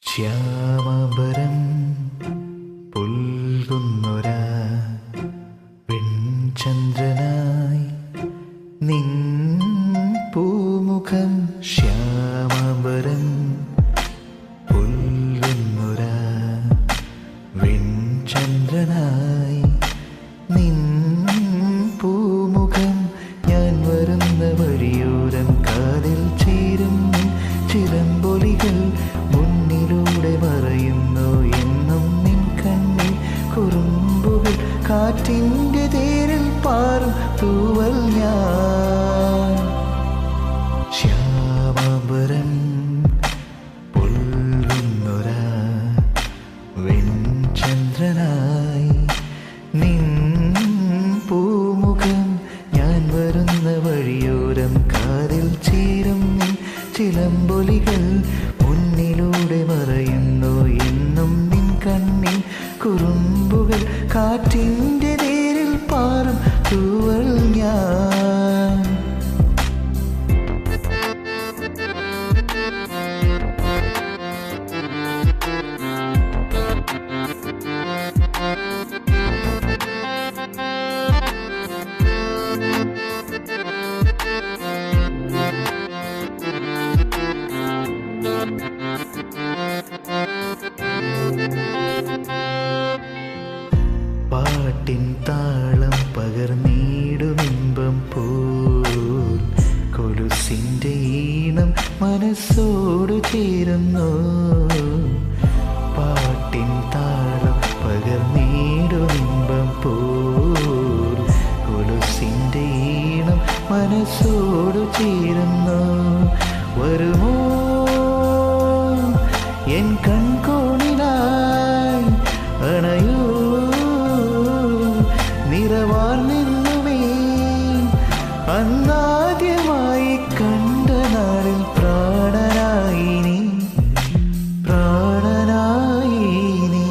ശ്യാമബരം പുൽകുന്നൊരാ വെൺചന്ദ്രനായി നിൻ പൂമുഖം. ശ്യാമബരം പുൽകുന്നൊരാ വെൺചന്ദ്രനായി നിൻ പൂമുഖം. ഞാൻ വരുന്ന വഴിയോരം കാതിൽ ചേരും ചിലമ്പൊലികൾ മുന്നിലൂടെ മറയുന്നു എന്നും നിൻ കണ്ണിൽ കുറുമ്പുകൾ. കാറ്റിൻ്റെ തേരിൽ പാറും തൂവൽ ഞാൻ. ശ്യാമബരം പുൽകുന്നൊരാ വെൺചന്ദ്രനായി നിൻ പൂമുഖം. ഞാൻ വരുന്ന വഴിയോരം കാതിൽ ചേരും ചിലമ്പൊലികൾ മുന്നിലൂടെ മറയുന്നു എന്നും നിൻ കണ്ണിൽ കുറുമ്പുകൾ. കാറ്റിൻ്റെ നേരിൽ പാറും തൂവൽ ഞാൻ. പാട്ടിൻ താളം പകർന്നിടുമിമ്പം പോൽ കൊലുസിൻ്റെ ഈണം മനസ്സോട് ചേരുന്നു. പാട്ടിൻ താളം പകർന്നിടുമിമ്പം പോൽ കൊലുസിൻ്റെ ഈണം മനസ്സോട് ചേരുന്നു. വരുമോ എൻ കൺകോണിനായി അണയൂ നിറവാർ നിന്നുമേ. അന്നാദ്യമായി കണ്ട നാളിൽ പ്രാണനായി നീ, പ്രാണനായി നീ.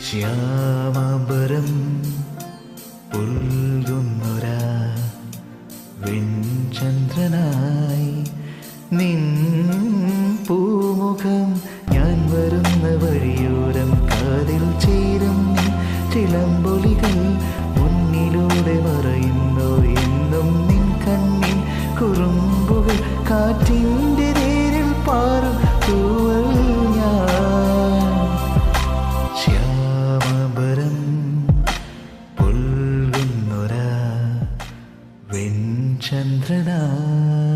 ശ്യാമബരം പുൽകുന്നൊരാ വെൺചന്ദ്രനായി നിൻ പൂമുഖം. ഞാൻ വരുന്ന വഴിയോരം കാതിൽ ചേരും ചിലമ്പൊലികൾ മുന്നിലൂടെ മറയുന്നു എന്നും നിൻ കണ്ണിൽ കുറുമ്പുകൾ. കാറ്റിൻ്റെ നേരിൽ പാറും തൂവൽ ഞാൻ. ശ്യാമബരം പുൽകുന്നൊരാ വെൺചന്ദ്രനായി